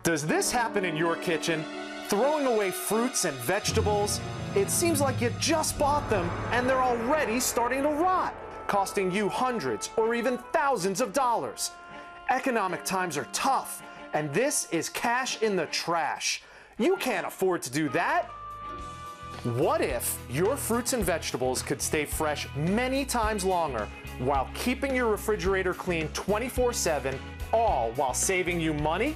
Does this happen in your kitchen? Throwing away fruits and vegetables? It seems like you just bought them and they're already starting to rot, costing you hundreds or even thousands of dollars. Economic times are tough, and this is cash in the trash. You can't afford to do that. What if your fruits and vegetables could stay fresh many times longer while keeping your refrigerator clean 24/7, all while saving you money?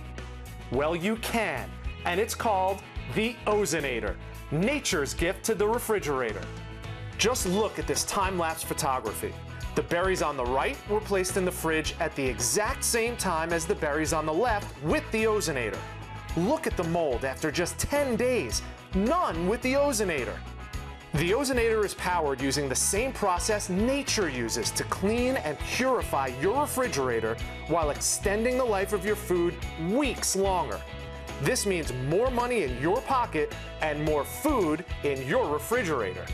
Well, you can, and it's called the Ozonator, nature's gift to the refrigerator. Just look at this time-lapse photography. The berries on the right were placed in the fridge at the exact same time as the berries on the left with the Ozonator. Look at the mold after just 10 days, none with the Ozonator. The Ozonator is powered using the same process nature uses to clean and purify your refrigerator while extending the life of your food weeks longer. This means more money in your pocket and more food in your refrigerator.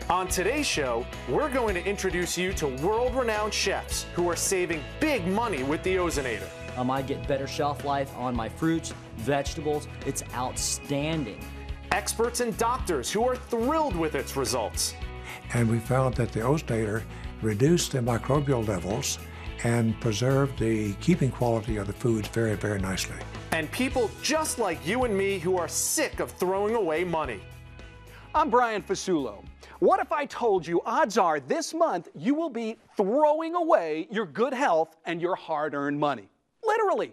On today's show, we're going to introduce you to world-renowned chefs who are saving big money with the Ozonator. I get better shelf life on my fruits, vegetables. It's outstanding. Experts and doctors who are thrilled with its results. And we found that the Ozonator reduced the microbial levels and preserved the keeping quality of the foods very, very nicely. And people just like you and me who are sick of throwing away money. I'm Brian Fasulo. What if I told you odds are this month you will be throwing away your good health and your hard-earned money? Literally.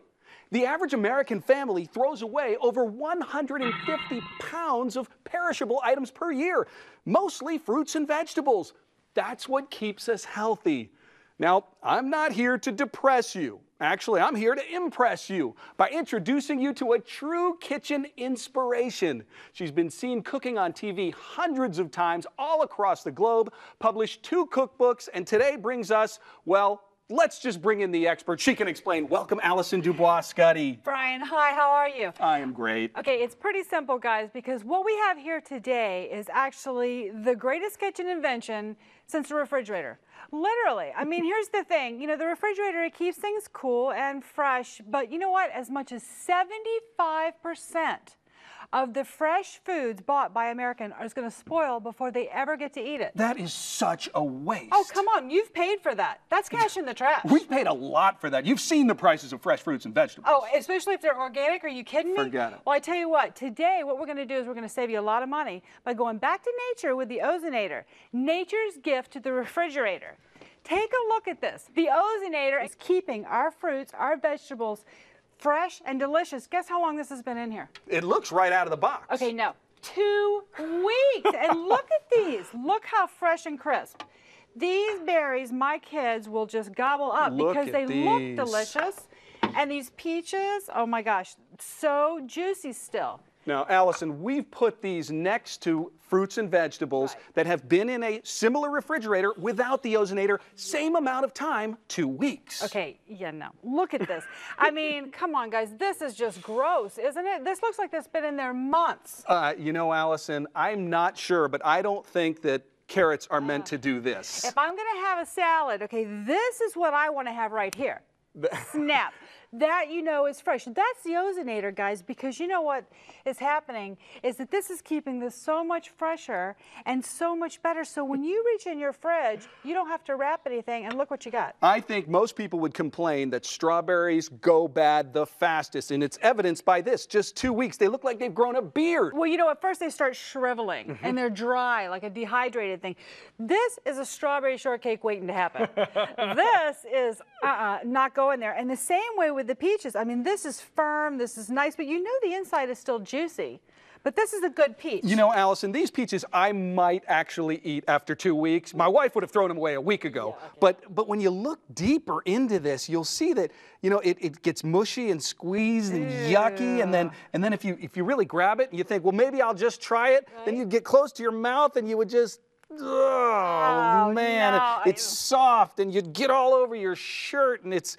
The average American family throws away over 150 pounds of perishable items per year, mostly fruits and vegetables. That's what keeps us healthy. Now, I'm not here to depress you. Actually, I'm here to impress you by introducing you to a true kitchen inspiration. She's been seen cooking on TV hundreds of times all across the globe, published 2 cookbooks, and today brings us, well, let's just bring in the expert. She can explain. Welcome, Allison Dubois-Scuddy. Brian, hi, how are you? I am great. Okay, it's pretty simple, guys, because what we have here today is actually the greatest kitchen invention since the refrigerator. Literally. I mean, here's the thing. You know, the refrigerator, it keeps things cool and fresh, but you know what? As much as 75% of the fresh foods bought by Americans are going to spoil before they ever get to eat it. That is such a waste. Oh, come on. You've paid for that. That's cash in the trash. We've paid a lot for that. You've seen the prices of fresh fruits and vegetables. Oh, especially if they're organic. Are you kidding me? Forget it. Well, I tell you what, today what we're going to do is we're going to save you a lot of money by going back to nature with the Ozonator, nature's gift to the refrigerator. Take a look at this. The Ozonator is keeping our fruits, our vegetables, fresh and delicious. Guess how long this has been in here? It looks right out of the box. Okay, no. 2 weeks. And look at these. Look how fresh and crisp. These berries, my kids will just gobble up because they look delicious. And these peaches, oh my gosh, so juicy still. Now, Allison, we've put these next to fruits and vegetables that have been in a similar refrigerator without the Ozonator, same amount of time, 2 weeks. Okay, yeah, no. Look at this. I mean, come on, guys. This is just gross, isn't it? This looks like this has been in there months. You know, Allison, I'm not sure, but I don't think that carrots are meant to do this. If I'm going to have a salad, okay, this is what I want to have right here. Snap. That, you know, is fresh. That's the Ozonator, guys, because you know what is happening is that this is keeping this so much fresher and so much better. So when you reach in your fridge, you don't have to wrap anything, and look what you got. I think most people would complain that strawberries go bad the fastest, and it's evidenced by this. Just 2 weeks, they look like they've grown a beard. Well, you know, at first they start shriveling, and they're dry, like a dehydrated thing. This is a strawberry shortcake waiting to happen. This is not going there. And the same way with the peaches. I mean, this is firm, this is nice, but you know the inside is still juicy. But this is a good peach. You know, Allison, these peaches I might actually eat after 2 weeks. My wife would have thrown them away a week ago. Yeah, okay. But when you look deeper into this, you'll see that, you know, it gets mushy and squeezed and yucky. And then if you really grab it and you think, well, maybe I'll just try it, then you get close to your mouth and you would just, oh man, no. It's soft and you'd get all over your shirt and it's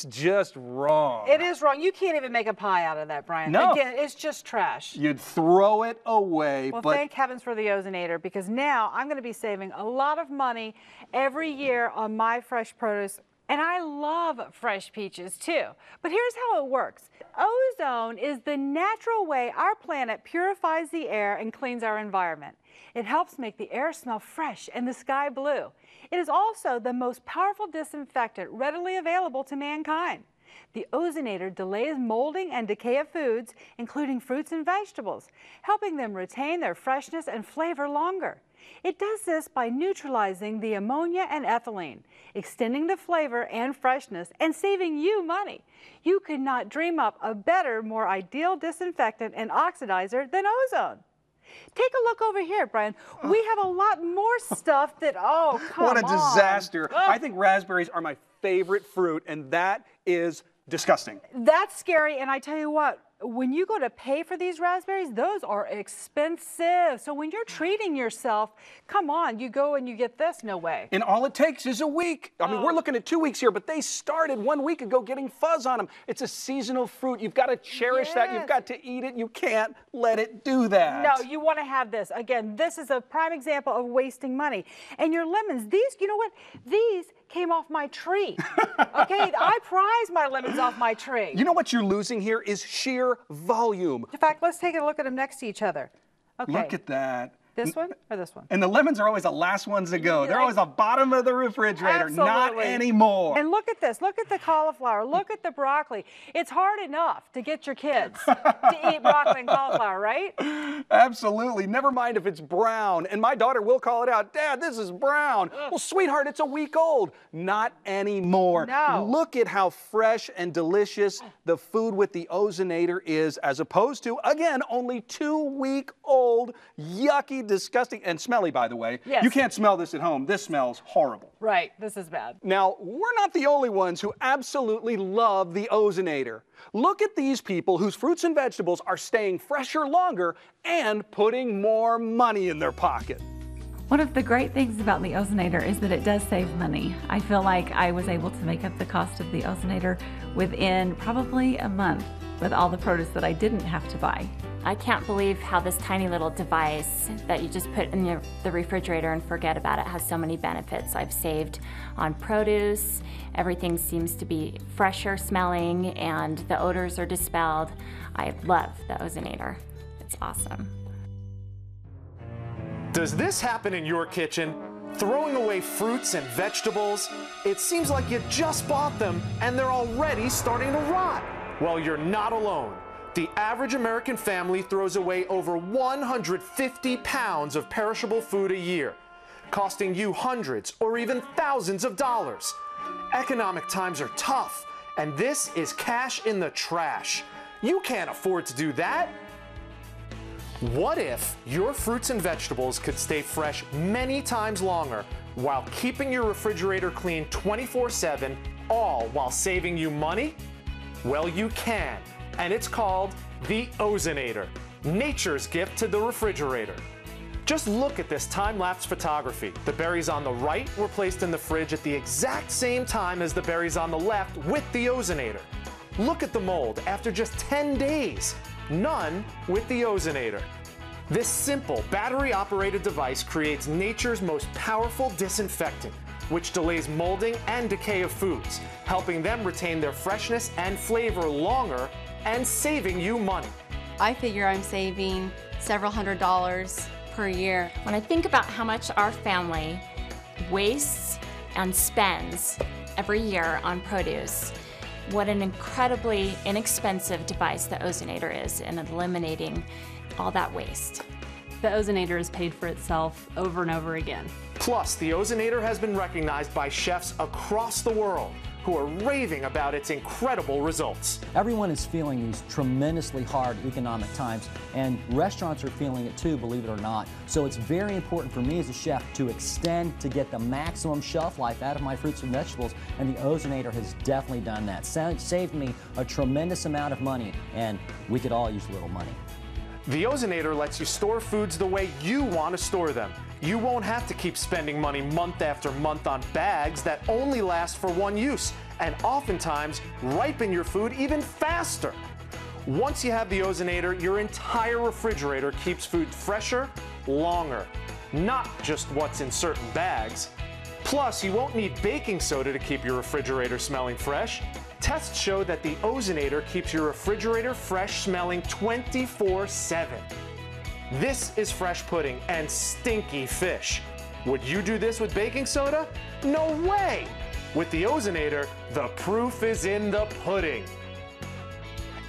just wrong. It is wrong. You can't even make a pie out of that, Brian. No. Again, it's just trash. You'd throw it away. Well, thank heavens for the Ozonator, because now I'm going to be saving a lot of money every year on my fresh produce And I love fresh peaches too. But here's how it works. Ozone is the natural way our planet purifies the air and cleans our environment. It helps make the air smell fresh and the sky blue. It is also the most powerful disinfectant readily available to mankind. The Ozonator delays molding and decay of foods, including fruits and vegetables, helping them retain their freshness and flavor longer. It does this by neutralizing the ammonia and ethylene, extending the flavor and freshness, and saving you money. You could not dream up a better, more ideal disinfectant and oxidizer than ozone. Take a look over here, Brian. We have a lot more stuff that, oh, come on. What a disaster. I think raspberries are my favorite fruit, and that is disgusting. That's scary, and I tell you what, when you go to pay for these raspberries, those are expensive. So when you're treating yourself, come on, you go and you get this, no way. And all it takes is a week. I mean, we're looking at 2 weeks here, but they started 1 week ago getting fuzz on them. It's a seasonal fruit. You've got to cherish that. You've got to eat it. You can't let it do that. No, you want to have this. Again, this is a prime example of wasting money. And your lemons, these, you know what? These came off my tree. Okay, I prize my lemons off my tree. You know what you're losing here is sheer volume. In fact, let's take a look at them next to each other. Okay. Look at that. This one or this one? And the lemons are always the last ones to go. They're always the bottom of the refrigerator. Absolutely. Not anymore. And look at this. Look at the cauliflower. Look at the broccoli. It's hard enough to get your kids to eat broccoli and cauliflower, right? Absolutely. Never mind if it's brown. And my daughter will call it out. Dad, this is brown. Well, sweetheart, it's a week old. Not anymore. No. Look at how fresh and delicious the food with the Ozonator is, as opposed to, again, only 2-week-old, yucky, disgusting, and smelly, by the way. Yes. You can't smell this at home. This smells horrible. Right. This is bad. Now, we're not the only ones who absolutely love the Ozonator. Look at these people whose fruits and vegetables are staying fresher longer and putting more money in their pocket. One of the great things about the Ozonator is that it does save money. I feel like I was able to make up the cost of the Ozonator within probably a month with all the produce that I didn't have to buy. I can't believe how this tiny little device that you just put in the refrigerator and forget about it has so many benefits. I've saved on produce, everything seems to be fresher smelling, and the odors are dispelled. I love the Ozonator. It's awesome. Does this happen in your kitchen? Throwing away fruits and vegetables? It seems like you just bought them and they're already starting to rot. Well, you're not alone. The average American family throws away over 150 pounds of perishable food a year, costing you hundreds or even thousands of dollars. Economic times are tough, and this is cash in the trash. You can't afford to do that. What if your fruits and vegetables could stay fresh many times longer while keeping your refrigerator clean 24/7, all while saving you money? Well, you can, and it's called the Ozonator, nature's gift to the refrigerator. Just look at this time-lapse photography. The berries on the right were placed in the fridge at the exact same time as the berries on the left with the Ozonator. Look at the mold after just 10 days. None with the Ozonator. This simple battery-operated device creates nature's most powerful disinfectant, which delays molding and decay of foods, helping them retain their freshness and flavor longer and saving you money. I figure I'm saving several $100s per year. When I think about how much our family wastes and spends every year on produce, what an incredibly inexpensive device the Ozonator is in eliminating all that waste. The Ozonator has paid for itself over and over again. Plus, the Ozonator has been recognized by chefs across the world who are raving about its incredible results. Everyone is feeling these tremendously hard economic times, and restaurants are feeling it too, believe it or not. So it's very important for me as a chef to extend, to get the maximum shelf life out of my fruits and vegetables, and the Ozonator has definitely done that. Saved me a tremendous amount of money, and we could all use a little money. The Ozonator lets you store foods the way you want to store them. You won't have to keep spending money month after month on bags that only last for one use, and oftentimes ripen your food even faster. Once you have the Ozonator, your entire refrigerator keeps food fresher, longer. Not just what's in certain bags. Plus, you won't need baking soda to keep your refrigerator smelling fresh. Tests show that the Ozonator keeps your refrigerator fresh smelling 24/7. This is fresh pudding and stinky fish. Would you do this with baking soda? No way! With the Ozonator, the proof is in the pudding.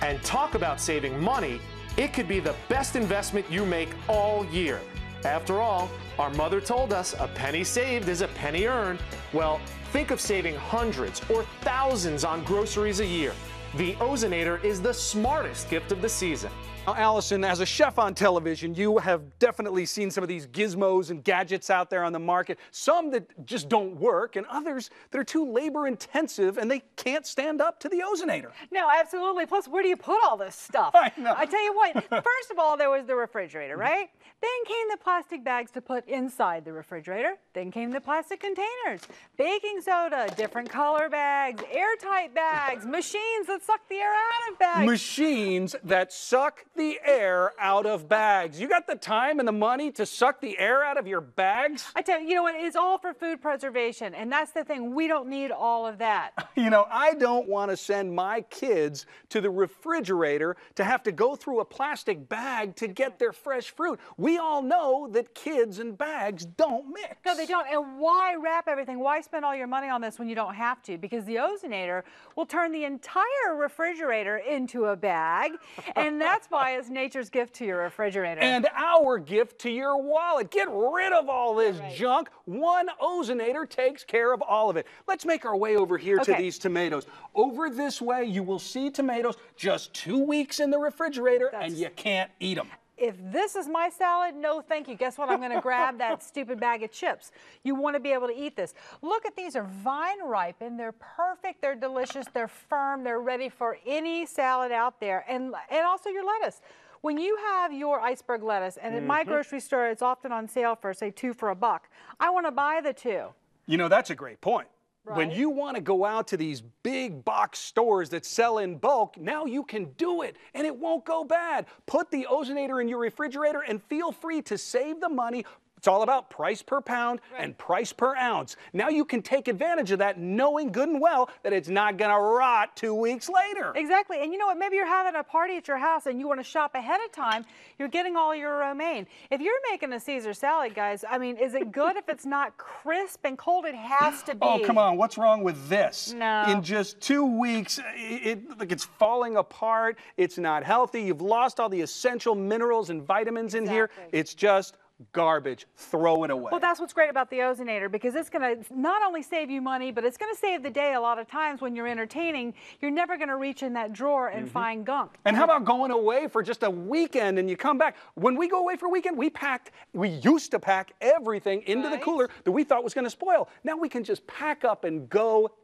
And talk about saving money, it could be the best investment you make all year. After all, our mother told us a penny saved is a penny earned. Well, think of saving hundreds or thousands on groceries a year. The Ozonator is the smartest gift of the season. Now, Allison, as a chef on television, you have definitely seen some of these gizmos and gadgets out there on the market, some that just don't work, and others that are too labor-intensive and they can't stand up to the Ozonator. No, absolutely. Plus, where do you put all this stuff? I know. I tell you what, first of all, there was the refrigerator, right? Then came the plastic bags to put inside the refrigerator. Then came the plastic containers, baking soda, different color bags, airtight bags, machines that suck the air out of bags. Machines that suck the air out of bags. You got the time and the money to suck the air out of your bags? I tell you, you know what? It's all for food preservation, and that's the thing. We don't need all of that. You know, I don't want to send my kids to the refrigerator to have to go through a plastic bag to get their fresh fruit. We all know that kids and bags don't mix. No, they don't. And why wrap everything? Why spend all your money on this when you don't have to? Because the Ozonator will turn the entire refrigerator into a bag, and that's why it's nature's gift to your refrigerator. And our gift to your wallet. Get rid of all this junk. One Ozonator takes care of all of it. Let's make our way over here to these tomatoes. Over this way, you will see tomatoes just 2 weeks in the refrigerator, and you can't eat them. If this is my salad, no thank you. Guess what? I'm going to grab that stupid bag of chips. You want to be able to eat this. Look at these. They're vine ripened. They're perfect. They're delicious. They're firm. They're ready for any salad out there. And also your lettuce. When you have your iceberg lettuce, and at my grocery store, it's often on sale for, say, 2 for $1. I want to buy the 2. You know, that's a great point. Right. When you want to go out to these big box stores that sell in bulk, now you can do it, and it won't go bad. Put the Ozonator in your refrigerator and feel free to save the money. It's all about price per pound and price per ounce. Now you can take advantage of that, knowing good and well that it's not going to rot 2 weeks later. Exactly. And you know what? Maybe you're having a party at your house and you want to shop ahead of time. You're getting all your romaine. If you're making a Caesar salad, guys, I mean, is it good if it's not crisp and cold? It has to be. Oh, come on. What's wrong with this? No. In just 2 weeks, it's falling apart. It's not healthy. You've lost all the essential minerals and vitamins in here. It's just garbage. Throw it away. Well, that's what's great about the Ozonator, because it's going to not only save you money, but it's going to save the day. A lot of times when you're entertaining, you're never going to reach in that drawer and find gunk. And how about going away for just a weekend and you come back? When we go away for a weekend, we used to pack everything into the cooler that we thought was going to spoil. Now we can just pack up and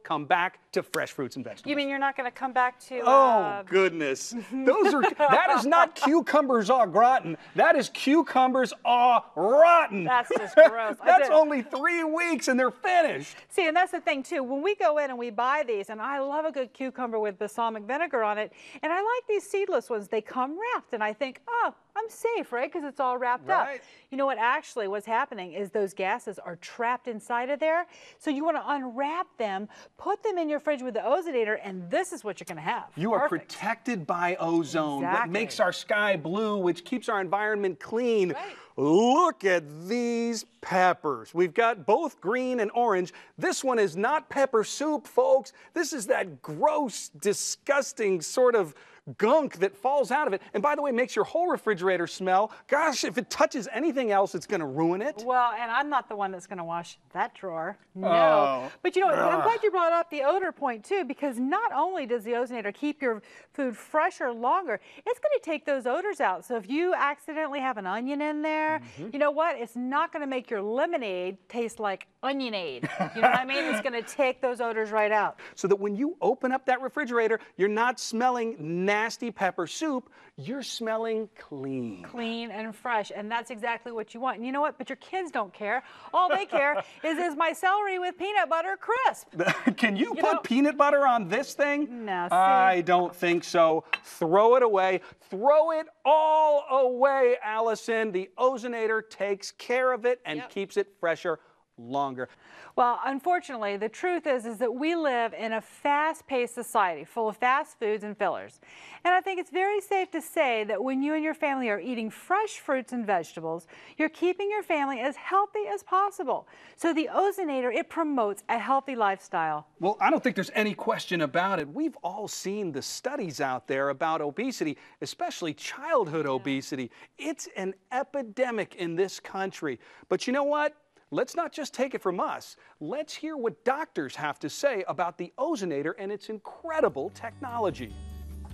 come back to fresh fruits and vegetables. You mean you're not going to come back to... Oh, goodness. That is not cucumbers au gratin. That is cucumbers au rotten. That's just gross. That's only 3 weeks and they're finished. See, and that's the thing too. When we go in and we buy these, and I love a good cucumber with balsamic vinegar on it, and I like these seedless ones. They come wrapped, and I think, oh, I'm safe, right? Because it's all wrapped up. You know what? Actually, what's happening is those gases are trapped inside of there. So you want to unwrap them, put them in your fridge with the Ozonator, and this is what you're going to have. You are protected by ozone, what makes our sky blue, which keeps our environment clean. Look at these peppers. We've got both green and orange. This one is not pepper soup, folks. This is that gross, disgusting sort of gunk that falls out of it. And by the way, makes your whole refrigerator smell. Gosh, if it touches anything else, it's going to ruin it. Well, and I'm not the one that's going to wash that drawer. No. But you know, I'm glad you brought up the odor point too, because not only does the Ozonator keep your food fresher longer, it's going to take those odors out. So if you accidentally have an onion in there, you know what? It's not going to make your lemonade taste like onionade. You know what I mean? It's going to take those odors right out. So that when you open up that refrigerator, you're not smelling nasty pepper soup, you're smelling clean. Clean and fresh, and that's exactly what you want. And you know what? But your kids don't care. All they care is my celery with peanut butter crisp? Can you put peanut butter on this thing? No, see? I don't think so. Throw it away. Throw it all away, Allison. The Ozonator takes care of it and keeps it fresher longer. Well, unfortunately, the truth is that we live in a fast-paced society full of fast foods and fillers. And I think it's very safe to say that when you and your family are eating fresh fruits and vegetables, you're keeping your family as healthy as possible. So the Ozonator, it promotes a healthy lifestyle. Well, I don't think there's any question about it. We've all seen the studies out there about obesity, especially childhood obesity. It's an epidemic in this country. But you know what? Let's not just take it from us. Let's hear what doctors have to say about the Ozonator and its incredible technology.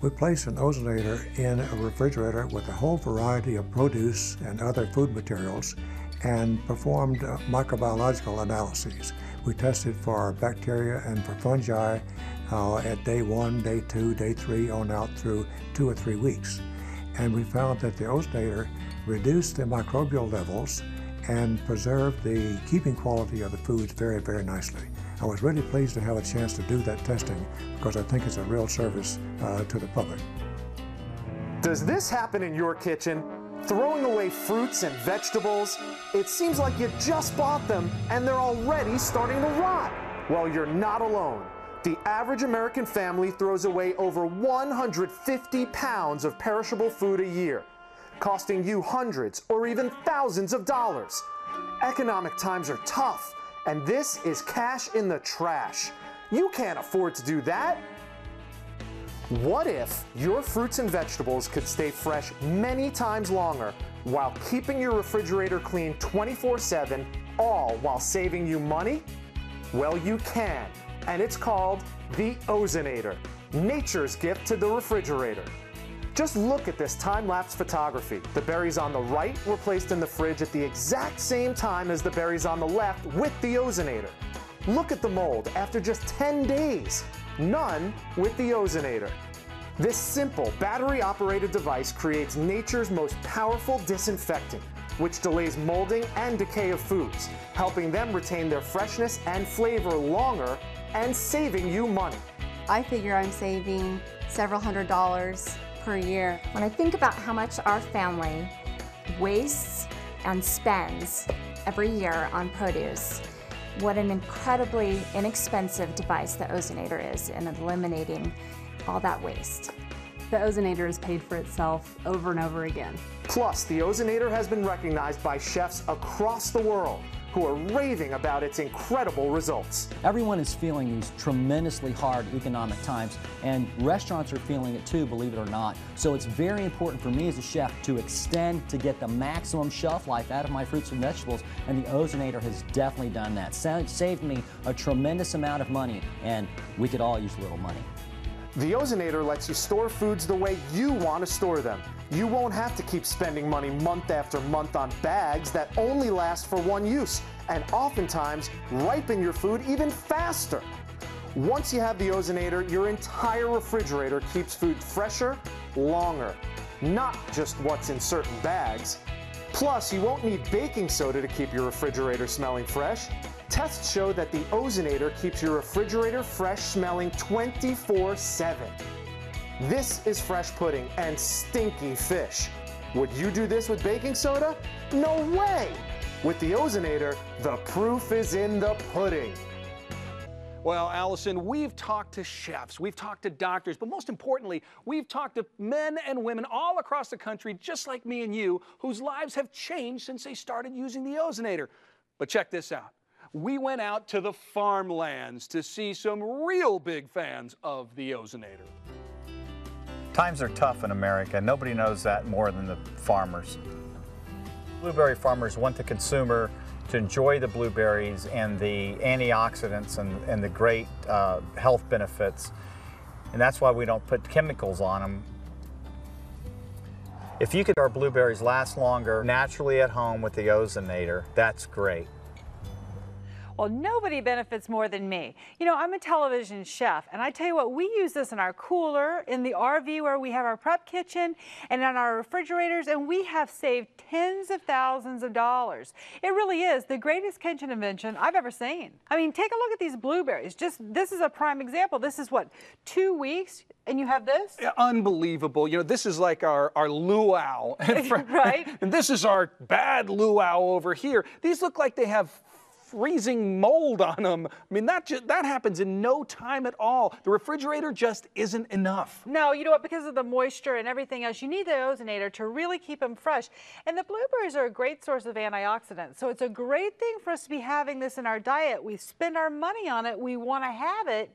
We placed an Ozonator in a refrigerator with a whole variety of produce and other food materials and performed microbiological analyses. We tested for bacteria and for fungi at day 1, day 2, day 3, on out through 2 or 3 weeks. And we found that the Ozonator reduced the microbial levels and preserved the keeping quality of the foods very, very nicely. I was really pleased to have a chance to do that testing because I think it's a real service to the public. Does this happen in your kitchen? Throwing away fruits and vegetables? It seems like you just bought them and they're already starting to rot. Well, you're not alone. The average American family throws away over 150 pounds of perishable food a year, costing you hundreds or even thousands of dollars. Economic times are tough, and this is cash in the trash. You can't afford to do that. What if your fruits and vegetables could stay fresh many times longer while keeping your refrigerator clean 24/7, all while saving you money? Well, you can, and it's called the Ozonator, nature's gift to the refrigerator. Just look at this time-lapse photography. The berries on the right were placed in the fridge at the exact same time as the berries on the left with the Ozonator. Look at the mold after just 10 days. None with the Ozonator. This simple battery-operated device creates nature's most powerful disinfectant, which delays molding and decay of foods, helping them retain their freshness and flavor longer and saving you money. I figure I'm saving several $100s per year. When I think about how much our family wastes and spends every year on produce, what an incredibly inexpensive device the Ozonator is in eliminating all that waste. The Ozonator has paid for itself over and over again. Plus, the Ozonator has been recognized by chefs across the world who are raving about its incredible results. Everyone is feeling these tremendously hard economic times, and restaurants are feeling it too, believe it or not. So it's very important for me as a chef to extend, to get the maximum shelf life out of my fruits and vegetables, and the Ozonator has definitely done that. Saved me a tremendous amount of money, and we could all use a little money. The Ozonator lets you store foods the way you want to store them. You won't have to keep spending money month after month on bags that only last for one use, and oftentimes ripen your food even faster. Once you have the Ozonator, your entire refrigerator keeps food fresher, longer, not just what's in certain bags. Plus, you won't need baking soda to keep your refrigerator smelling fresh. Tests show that the Ozonator keeps your refrigerator fresh smelling 24/7. This is fresh pudding and stinky fish. Would you do this with baking soda? No way! With the Ozonator, the proof is in the pudding. Well, Allison, we've talked to chefs, we've talked to doctors, but most importantly, we've talked to men and women all across the country, just like me and you, whose lives have changed since they started using the Ozonator. But check this out. We went out to the farmlands to see some real big fans of the Ozonator. Times are tough in America. Nobody knows that more than the farmers. Blueberry farmers want the consumer to enjoy the blueberries and the antioxidants and the great health benefits. And that's why we don't put chemicals on them. If you could our blueberries last longer naturally at home with the Ozonator, that's great. Well, nobody benefits more than me. You know, I'm a television chef, and I tell you what, we use this in our cooler, in the RV where we have our prep kitchen, and on our refrigerators, and we have saved tens of thousands of dollars. It really is the greatest kitchen invention I've ever seen. I mean, take a look at these blueberries. This is a prime example. This is what, 2 weeks, and you have this? Yeah, unbelievable. You know, this is like our luau. Right. And this is our bad luau over here. These look like they have freezing mold on them. I mean, that happens in no time at all. The refrigerator just isn't enough. No, you know what? Because of the moisture and everything else, you need the Ozonator to really keep them fresh. And the blueberries are a great source of antioxidants. So it's a great thing for us to be having this in our diet. We spend our money on it. We want to have it.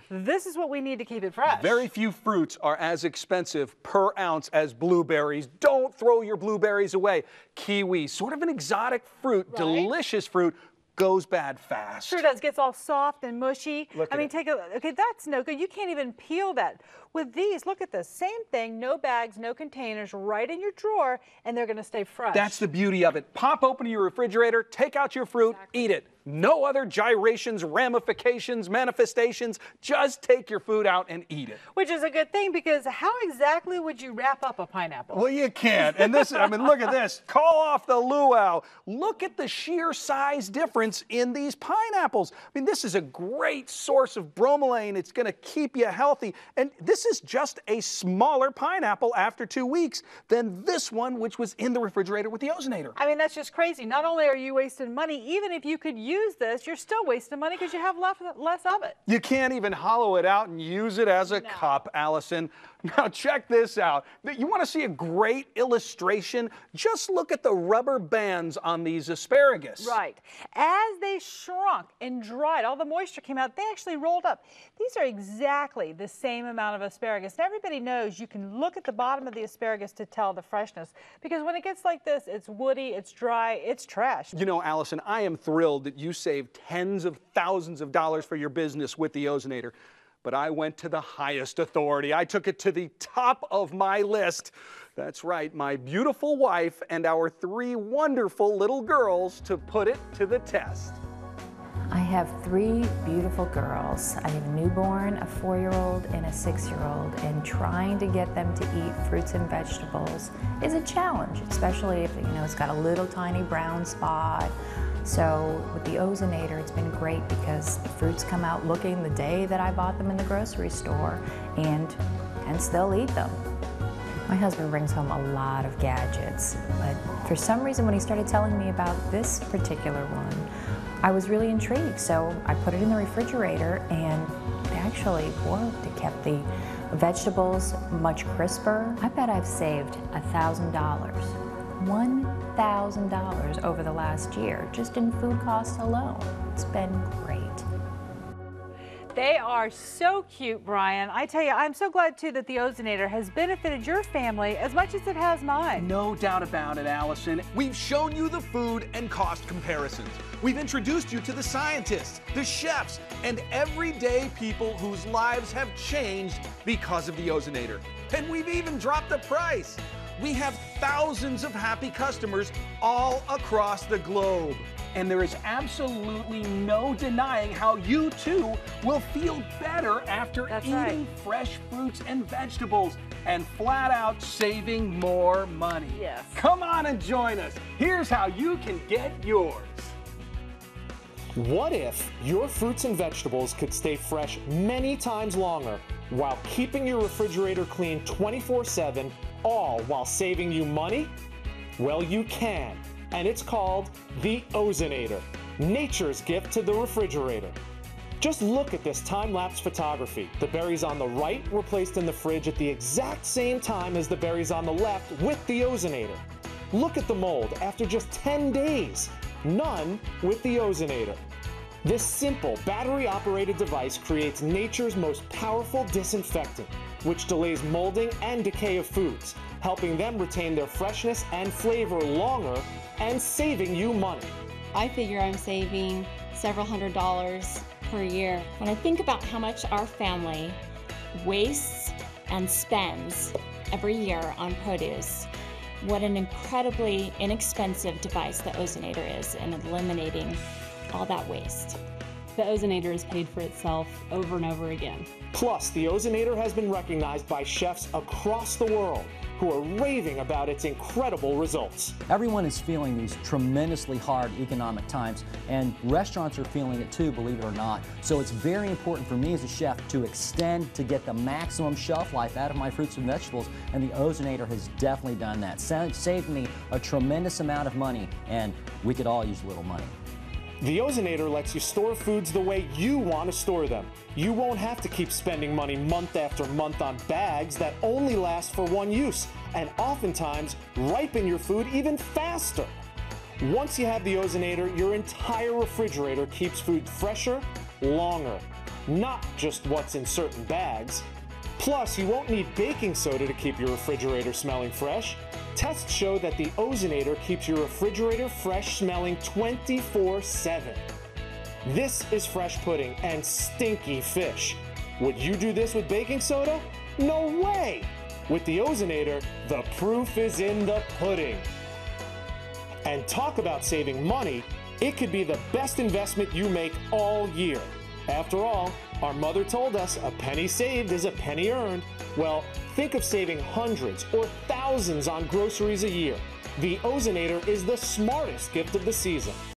This is what we need to keep it fresh. Very few fruits are as expensive per ounce as blueberries. Don't throw your blueberries away. Kiwi, sort of an exotic fruit, right? Delicious fruit, goes bad fast. Sure does. Gets all soft and mushy. Look at it. Take a, okay, that's no good. You can't even peel that. With these, look at this. Same thing, no bags, no containers, right in your drawer, and they're going to stay fresh. That's the beauty of it. Pop open your refrigerator, take out your fruit, eat it. No other gyrations, ramifications, manifestations. Just take your food out and eat it. Which is a good thing, because how exactly would you wrap up a pineapple? Well, you can't. And this, I mean, look at this. Call off the luau. Look at the sheer size difference in these pineapples. I mean, this is a great source of bromelain. It's going to keep you healthy. And this is just a smaller pineapple after 2 weeks than this one, which was in the refrigerator with the Ozonator. I mean, that's just crazy. Not only are you wasting money, even if you could use this, you're still wasting money because you have less of it. You can't even hollow it out and use it as a cup, Allison. Now check this out. You want to see a great illustration? Just look at the rubber bands on these asparagus. Right. As they shrunk and dried, all the moisture came out, they actually rolled up. These are exactly the same amount of asparagus. And everybody knows you can look at the bottom of the asparagus to tell the freshness, because when it gets like this, it's woody, it's dry, it's trash. You know, Allison, I am thrilled that you saved tens of thousands of dollars for your business with the Ozonator. But I went to the highest authority. I took it to the top of my list. That's right, my beautiful wife and our 3 wonderful little girls to put it to the test. I have 3 beautiful girls. I have a newborn, a 4-year-old, and a 6-year-old, and trying to get them to eat fruits and vegetables is a challenge, especially if, it's got a little tiny brown spot. So with the Ozonator, it's been great because the fruits come out looking the day that I bought them in the grocery store, and hence they'll eat them. My husband brings home a lot of gadgets, but for some reason when he started telling me about this particular one, I was really intrigued. So I put it in the refrigerator, and it actually worked. It kept the vegetables much crisper. I bet I've saved $1,000. $1,000 over the last year, just in food costs alone. It's been great. They are so cute, Brian. I tell you, I'm so glad too that the Ozonator has benefited your family as much as it has mine. No doubt about it, Allison. We've shown you the food and cost comparisons. We've introduced you to the scientists, the chefs, and everyday people whose lives have changed because of the Ozonator. And we've even dropped the price. We have thousands of happy customers all across the globe. And there is absolutely no denying how you too will feel better after eating fresh fruits and vegetables and flat out saving more money. Yes. Come on and join us. Here's how you can get yours. What if your fruits and vegetables could stay fresh many times longer while keeping your refrigerator clean 24/7, all while saving you money? Well, you can, and it's called the Ozonator, nature's gift to the refrigerator. Just look at this time-lapse photography. The berries on the right were placed in the fridge at the exact same time as the berries on the left with the Ozonator. Look at the mold after just 10 days. None with the Ozonator. This simple battery-operated device creates nature's most powerful disinfectant, which delays molding and decay of foods, helping them retain their freshness and flavor longer and saving you money. I figure I'm saving several $100s per year. When I think about how much our family wastes and spends every year on produce, what an incredibly inexpensive device the Ozonator is in eliminating all that waste. The Ozonator has paid for itself over and over again. Plus, the Ozonator has been recognized by chefs across the world who are raving about its incredible results. Everyone is feeling these tremendously hard economic times, and restaurants are feeling it too, believe it or not. So it's very important for me as a chef to extend, to get the maximum shelf life out of my fruits and vegetables, and the Ozonator has definitely done that. Saved me a tremendous amount of money, and we could all use a little money. The Ozonator lets you store foods the way you want to store them. You won't have to keep spending money month after month on bags that only last for one use, and oftentimes ripen your food even faster. Once you have the Ozonator, your entire refrigerator keeps food fresher, longer, not just what's in certain bags. Plus, you won't need baking soda to keep your refrigerator smelling fresh. Tests show that the Ozonator keeps your refrigerator fresh smelling 24/7. This is fresh pudding and stinky fish. Would you do this with baking soda? No way! With the Ozonator, the proof is in the pudding. And talk about saving money, it could be the best investment you make all year. After all, our mother told us a penny saved is a penny earned. Well, think of saving hundreds or thousands on groceries a year. The Ozonator is the smartest gift of the season.